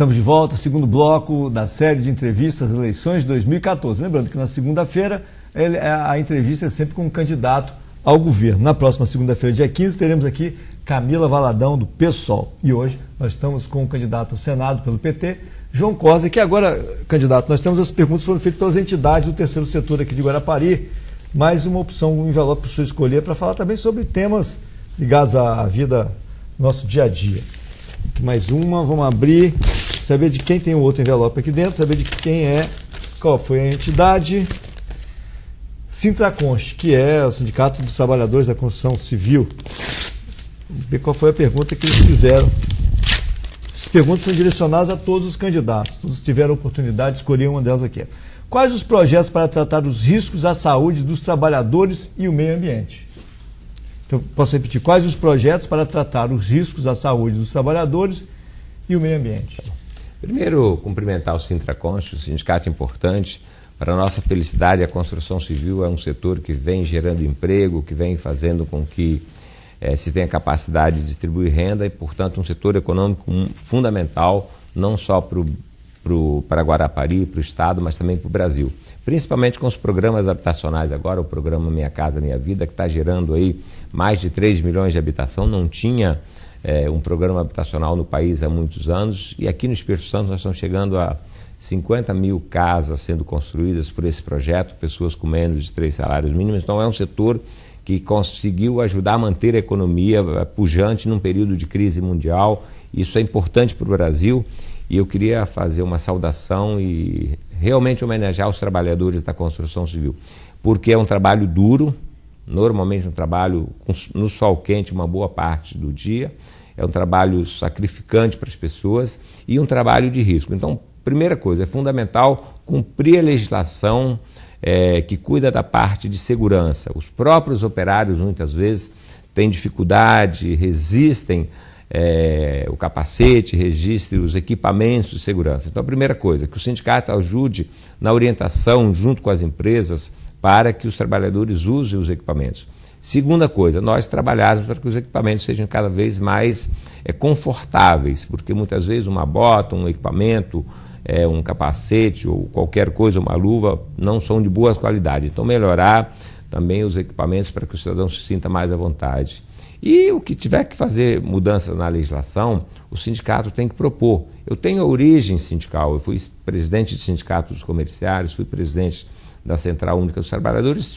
Estamos de volta, segundo bloco da série de entrevistas às eleições de 2014. Lembrando que na segunda-feira a entrevista é sempre com um candidato ao governo. Na próxima segunda-feira, dia 15, teremos aqui Camila Valadão, do PSOL. E hoje nós estamos com o candidato ao Senado pelo PT, João Coser, que agora, candidato, nós temos as perguntas que foram feitas pelas entidades do terceiro setor aqui de Guarapari, mais uma opção, um envelope para o senhor escolher, para falar também sobre temas ligados à vida, nosso dia a dia. Aqui mais uma, vamos abrir, saber de quem tem o outro envelope aqui dentro, saber de quem é, qual foi a entidade. Sintraconst, que é o Sindicato dos Trabalhadores da Construção Civil. Vamos ver qual foi a pergunta que eles fizeram. As perguntas são direcionadas a todos os candidatos. Todos tiveram a oportunidade de escolher uma delas aqui. Quais os projetos para tratar os riscos à saúde dos trabalhadores e o meio ambiente? Então, posso repetir. Quais os projetos para tratar os riscos à saúde dos trabalhadores e o meio ambiente? Primeiro, cumprimentar o Sintraconst, um sindicato importante. Para a nossa felicidade, a construção civil é um setor que vem gerando emprego, que vem fazendo com que se tenha capacidade de distribuir renda e, portanto, um setor econômico fundamental, não só para Guarapari, para o Estado, mas também para o Brasil. Principalmente com os programas habitacionais agora, o programa Minha Casa Minha Vida, que está gerando aí mais de 3 milhões de habitação, não tinha um programa habitacional no país há muitos anos, e aqui no Espírito Santo nós estamos chegando a 50 mil casas sendo construídas por esse projeto, pessoas com menos de 3 salários mínimos. Então é um setor que conseguiu ajudar a manter a economia pujante num período de crise mundial. Isso é importante para o Brasil e eu queria fazer uma saudação e realmente homenagear os trabalhadores da construção civil, porque é um trabalho duro, normalmente um trabalho no sol quente uma boa parte do dia, é um trabalho sacrificante para as pessoas e um trabalho de risco. Então, primeira coisa, é fundamental cumprir a legislação que cuida da parte de segurança. Os próprios operários, muitas vezes, têm dificuldade, resistem o capacete, resistem os equipamentos de segurança. Então, a primeira coisa, que o sindicato ajude na orientação junto com as empresas para que os trabalhadores usem os equipamentos. Segunda coisa, nós trabalharmos para que os equipamentos sejam cada vez mais confortáveis, porque muitas vezes uma bota, um equipamento, um capacete ou qualquer coisa, uma luva, não são de boa qualidade. Então, melhorar também os equipamentos para que o cidadão se sinta mais à vontade. E o que tiver que fazer mudança na legislação, o sindicato tem que propor. Eu tenho origem sindical, eu fui presidente de sindicato dos comerciários, fui presidente da Central Única dos Trabalhadores,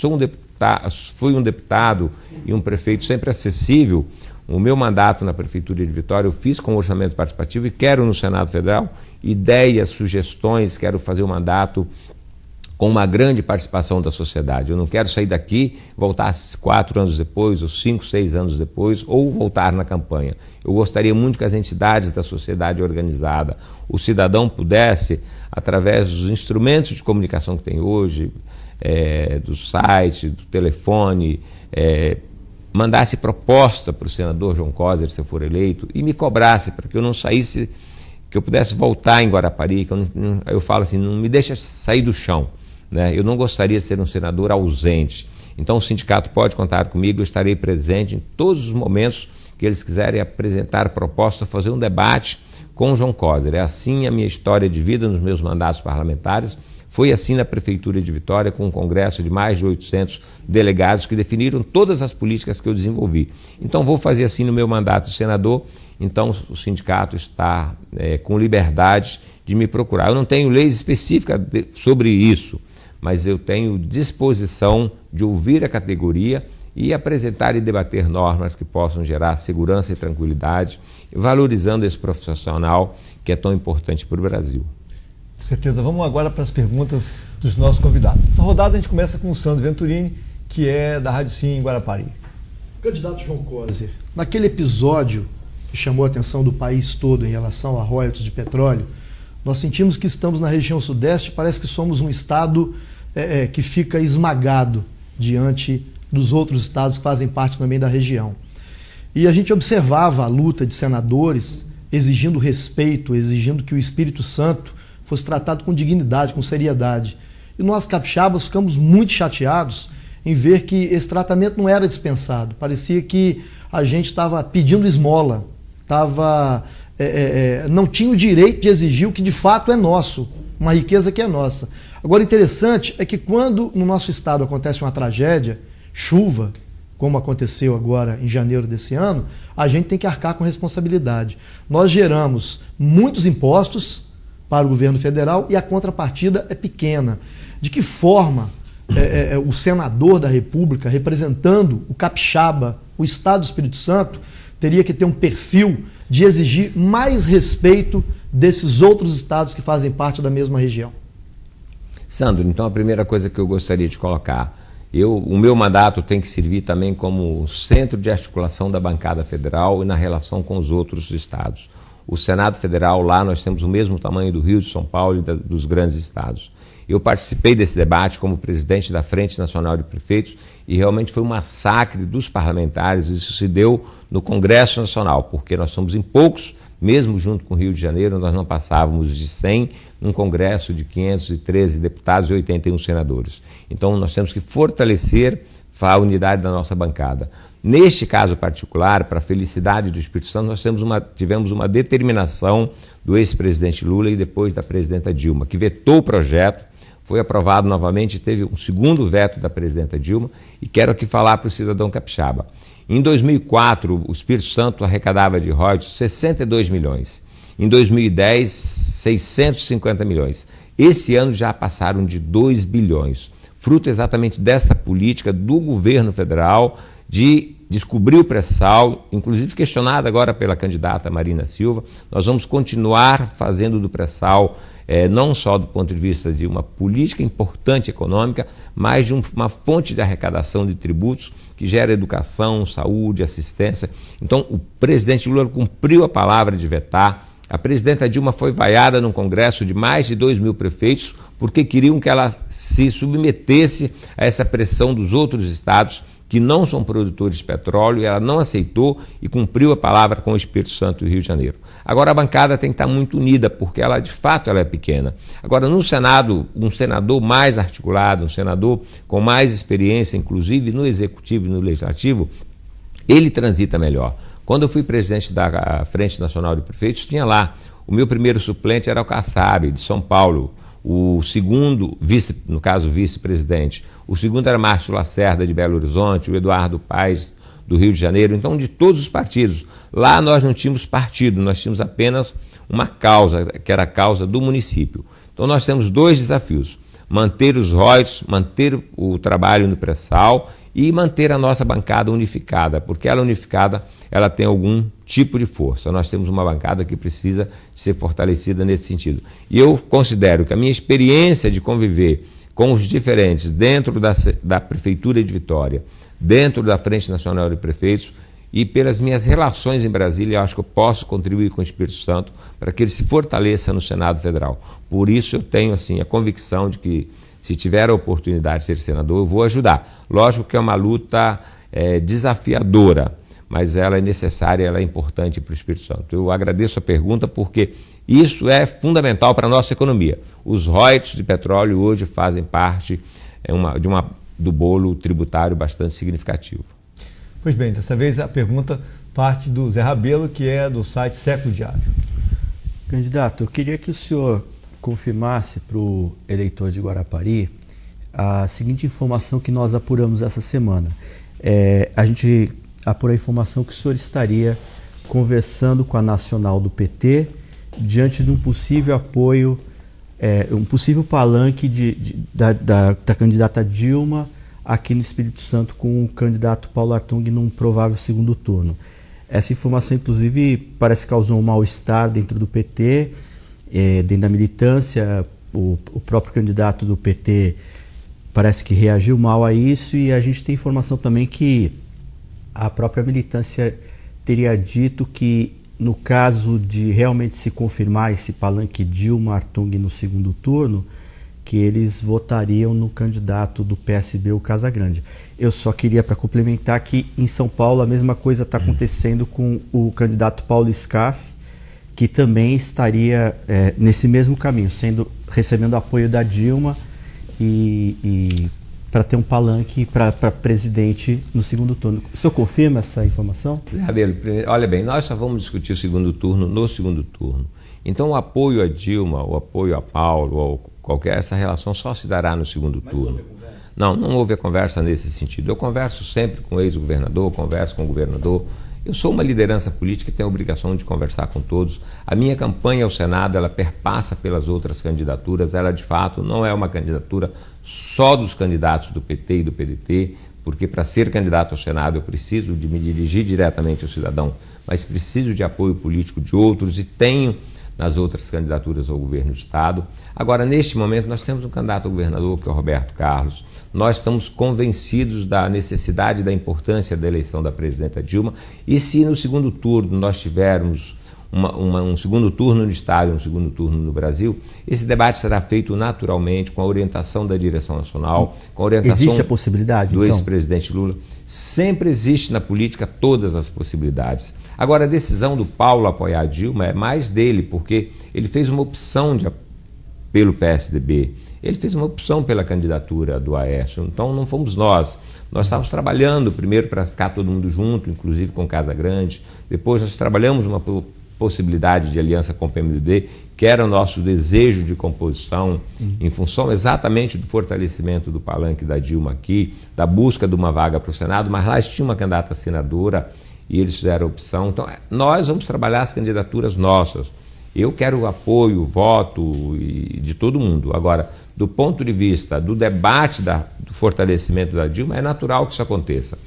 fui um deputado e um prefeito sempre acessível. O meu mandato na Prefeitura de Vitória eu fiz com orçamento participativo e quero no Senado Federal ideias, sugestões, quero fazer um mandato com uma grande participação da sociedade. Eu não quero sair daqui, voltar 4 anos depois, ou 5, 6 anos depois, ou voltar na campanha. Eu gostaria muito que as entidades da sociedade organizada, o cidadão pudesse, através dos instrumentos de comunicação que tem hoje, do site, do telefone, mandasse proposta para o senador João Coser, se eu for eleito, e me cobrasse para que eu não saísse, que eu pudesse voltar em Guarapari, que eu falo assim, não me deixa sair do chão, né? Eu não gostaria de ser um senador ausente. Então o sindicato pode contar comigo, eu estarei presente em todos os momentos que eles quiserem apresentar proposta, fazer um debate com o João Coser. É assim a minha história de vida nos meus mandatos parlamentares. Foi assim na Prefeitura de Vitória, com um congresso de mais de 800 delegados que definiram todas as políticas que eu desenvolvi. Então, vou fazer assim no meu mandato de senador. Então, o sindicato está com liberdade de me procurar. Eu não tenho leis específicas sobre isso, mas eu tenho disposição de ouvir a categoria e apresentar e debater normas que possam gerar segurança e tranquilidade, valorizando esse profissional que é tão importante para o Brasil. Com certeza. Vamos agora para as perguntas dos nossos convidados. Essa rodada a gente começa com o Sandro Venturini, que é da Rádio Sim em Guarapari. Candidato João Coser, naquele episódio que chamou a atenção do país todo em relação a royalties de petróleo, nós sentimos que estamos na região sudeste, parece que somos um estado que fica esmagado diante dos outros estados que fazem parte também da região. E a gente observava a luta de senadores exigindo respeito, exigindo que o Espírito Santo fosse tratado com dignidade, com seriedade. E nós, capixabas, ficamos muito chateados em ver que esse tratamento não era dispensado. Parecia que a gente estava pedindo esmola, estava não tinha o direito de exigir o que de fato é nosso, uma riqueza que é nossa. Agora, interessante é que quando no nosso estado acontece uma tragédia, chuva, como aconteceu agora em janeiro desse ano, a gente tem que arcar com responsabilidade. Nós geramos muitos impostos para o governo federal e a contrapartida é pequena. De que forma o senador da República, representando o capixaba, o Estado do Espírito Santo, teria que ter um perfil de exigir mais respeito desses outros estados que fazem parte da mesma região? Sandro, então a primeira coisa que eu gostaria de colocar, o meu mandato tem que servir também como centro de articulação da bancada federal e na relação com os outros estados. O Senado Federal, lá nós temos o mesmo tamanho do Rio, de São Paulo e dos grandes estados. Eu participei desse debate como presidente da Frente Nacional de Prefeitos e realmente foi um massacre dos parlamentares. Isso se deu no Congresso Nacional, porque nós somos em poucos, mesmo junto com o Rio de Janeiro, nós não passávamos de 100 num Congresso de 513 deputados e 81 senadores. Então nós temos que fortalecer a unidade da nossa bancada. Neste caso particular, para a felicidade do Espírito Santo, nós tivemos uma determinação do ex-presidente Lula e depois da presidenta Dilma, que vetou o projeto, foi aprovado novamente, teve um segundo veto da presidenta Dilma, e quero aqui falar para o cidadão capixaba. Em 2004, o Espírito Santo arrecadava de royalties 62 milhões. Em 2010, 650 milhões. Esse ano já passaram de 2 bilhões. Fruto exatamente desta política do governo federal de descobrir o pré-sal, inclusive questionada agora pela candidata Marina Silva. Nós vamos continuar fazendo do pré-sal, não só do ponto de vista de uma política importante econômica, mas de uma fonte de arrecadação de tributos que gera educação, saúde, assistência. Então, o presidente Lula cumpriu a palavra de vetar. A presidenta Dilma foi vaiada num congresso de mais de 2 mil prefeitos porque queriam que ela se submetesse a essa pressão dos outros estados que não são produtores de petróleo, e ela não aceitou e cumpriu a palavra com o Espírito Santo e o Rio de Janeiro. Agora a bancada tem que estar muito unida, porque ela, de fato, ela é pequena. Agora, no Senado, um senador mais articulado, um senador com mais experiência, inclusive no Executivo e no Legislativo, ele transita melhor. Quando eu fui presidente da Frente Nacional de Prefeitos, tinha lá, o meu primeiro suplente era o Kassab, de São Paulo, o segundo, vice-presidente, o segundo era Márcio Lacerda, de Belo Horizonte, o Eduardo Paes, do Rio de Janeiro, então de todos os partidos. Lá nós não tínhamos partido, nós tínhamos apenas uma causa, que era a causa do município. Então nós temos 2 desafios: manter os royalties, manter o trabalho no pré-sal e manter a nossa bancada unificada, porque ela unificada, ela tem algum tipo de força. Nós temos uma bancada que precisa ser fortalecida nesse sentido. E eu considero que a minha experiência de conviver com os diferentes dentro da Prefeitura de Vitória, dentro da Frente Nacional de Prefeitos e pelas minhas relações em Brasília, eu acho que eu posso contribuir com o Espírito Santo para que ele se fortaleça no Senado Federal. Por isso eu tenho assim, a convicção de que, se tiver a oportunidade de ser senador, eu vou ajudar. Lógico que é uma luta desafiadora, mas ela é necessária, ela é importante para o Espírito Santo. Eu agradeço a pergunta porque isso é fundamental para a nossa economia. Os royalties de petróleo hoje fazem parte do bolo tributário bastante significativo. Pois bem, dessa vez a pergunta parte do Zé Rabelo, que é do site Século Diário. Candidato, eu queria que o senhor confirmasse para o eleitor de Guarapari a seguinte informação que nós apuramos essa semana. A gente apurou a informação que o senhor estaria conversando com a Nacional do PT diante de um possível apoio, um possível palanque da candidata Dilma aqui no Espírito Santo com o candidato Paulo Artung num provável segundo turno. Essa informação, inclusive, parece que causou um mal-estar dentro do PT, dentro da militância. O próprio candidato do PT parece que reagiu mal a isso, e a gente tem informação também que a própria militância teria dito que, no caso de realmente se confirmar esse palanque Dilma Artung no segundo turno, que eles votariam no candidato do PSB, o Casagrande. Eu só queria, para complementar, que em São Paulo a mesma coisa está acontecendo com o candidato Paulo Scaff, que também estaria recebendo apoio da Dilma e ter um palanque para presidente no segundo turno. O senhor confirma essa informação? Rabelo, olha bem, nós só vamos discutir o segundo turno no segundo turno. Então o apoio a Dilma, o apoio a Paulo, ou essa relação só se dará no segundo turno. Não houve a conversa nesse sentido. Eu converso sempre com o ex-governador, converso com o governador. Eu sou uma liderança política e tenho a obrigação de conversar com todos. A minha campanha ao Senado, ela perpassa pelas outras candidaturas. Ela, de fato, não é uma candidatura só dos candidatos do PT e do PDT, porque para ser candidato ao Senado eu preciso de me dirigir diretamente ao cidadão, mas preciso de apoio político de outros e tenho nas outras candidaturas ao governo do Estado. Agora, neste momento, nós temos um candidato ao governador, que é o Roberto Carlos. Nós estamos convencidos da necessidade e da importância da eleição da presidenta Dilma. E se no segundo turno nós tivermos um segundo turno no Estado e um segundo turno no Brasil, esse debate será feito naturalmente, com a orientação da direção nacional, com a orientação existe a possibilidade, do ex-presidente Lula. Sempre existe na política todas as possibilidades. Agora, a decisão do Paulo apoiar a Dilma é mais dele, porque ele fez uma opção pelo PSDB, ele fez uma opção pela candidatura do Aécio, então não fomos nós. Nós estávamos trabalhando primeiro para ficar todo mundo junto, inclusive com Casa Grande, depois nós trabalhamos uma possibilidade de aliança com o PMDB, que era o nosso desejo de composição, em função exatamente do fortalecimento do palanque da Dilma aqui, da busca de uma vaga para o Senado, mas lá tinha uma candidata senadora e eles fizeram a opção. Então, nós vamos trabalhar as candidaturas nossas. Eu quero o apoio, o voto de todo mundo. Agora, do ponto de vista do debate do fortalecimento da Dilma, é natural que isso aconteça.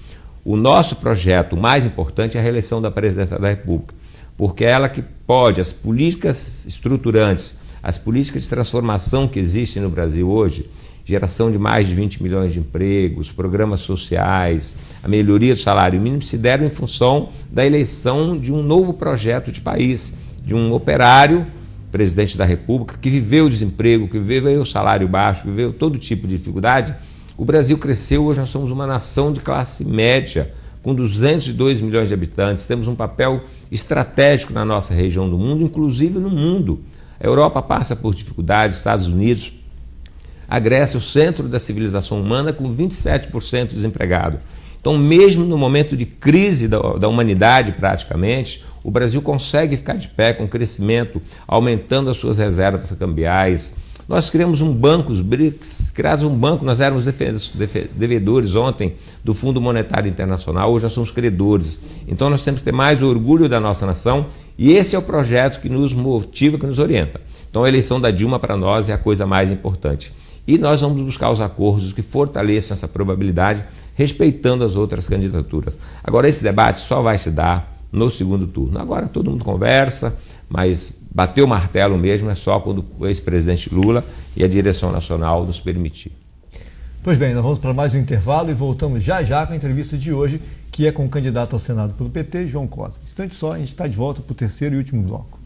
O nosso projeto mais importante é a reeleição da presidência da República, porque é ela que pode, as políticas estruturantes, as políticas de transformação que existem no Brasil hoje, geração de mais de 20 milhões de empregos, programas sociais, a melhoria do salário mínimo, se deram em função da eleição de um novo projeto de país, de um operário, presidente da República, que viveu o desemprego, que viveu o salário baixo, que viveu todo tipo de dificuldade. O Brasil cresceu, hoje nós somos uma nação de classe média, com 202 milhões de habitantes, temos um papel estratégico na nossa região do mundo, inclusive no mundo. A Europa passa por dificuldades, Estados Unidos. A Grécia é o centro da civilização humana, com 27% desempregado. Então, mesmo no momento de crise da humanidade, praticamente, o Brasil consegue ficar de pé com crescimento, aumentando as suas reservas cambiais. Nós criamos um banco, os BRICS, criamos um banco, nós éramos devedores ontem do Fundo Monetário Internacional, hoje nós somos credores. Então, nós temos que ter mais orgulho da nossa nação e esse é o projeto que nos motiva, que nos orienta. Então, a eleição da Dilma, para nós, é a coisa mais importante. E nós vamos buscar os acordos que fortaleçam essa probabilidade, respeitando as outras candidaturas. Agora, esse debate só vai se dar no segundo turno. Agora todo mundo conversa, mas bater o martelo mesmo é só quando o ex-presidente Lula e a direção nacional nos permitir. Pois bem, nós vamos para mais um intervalo e voltamos já já com a entrevista de hoje, que é com o candidato ao Senado pelo PT, João Cosa. Instante só, a gente está de volta para o terceiro e último bloco.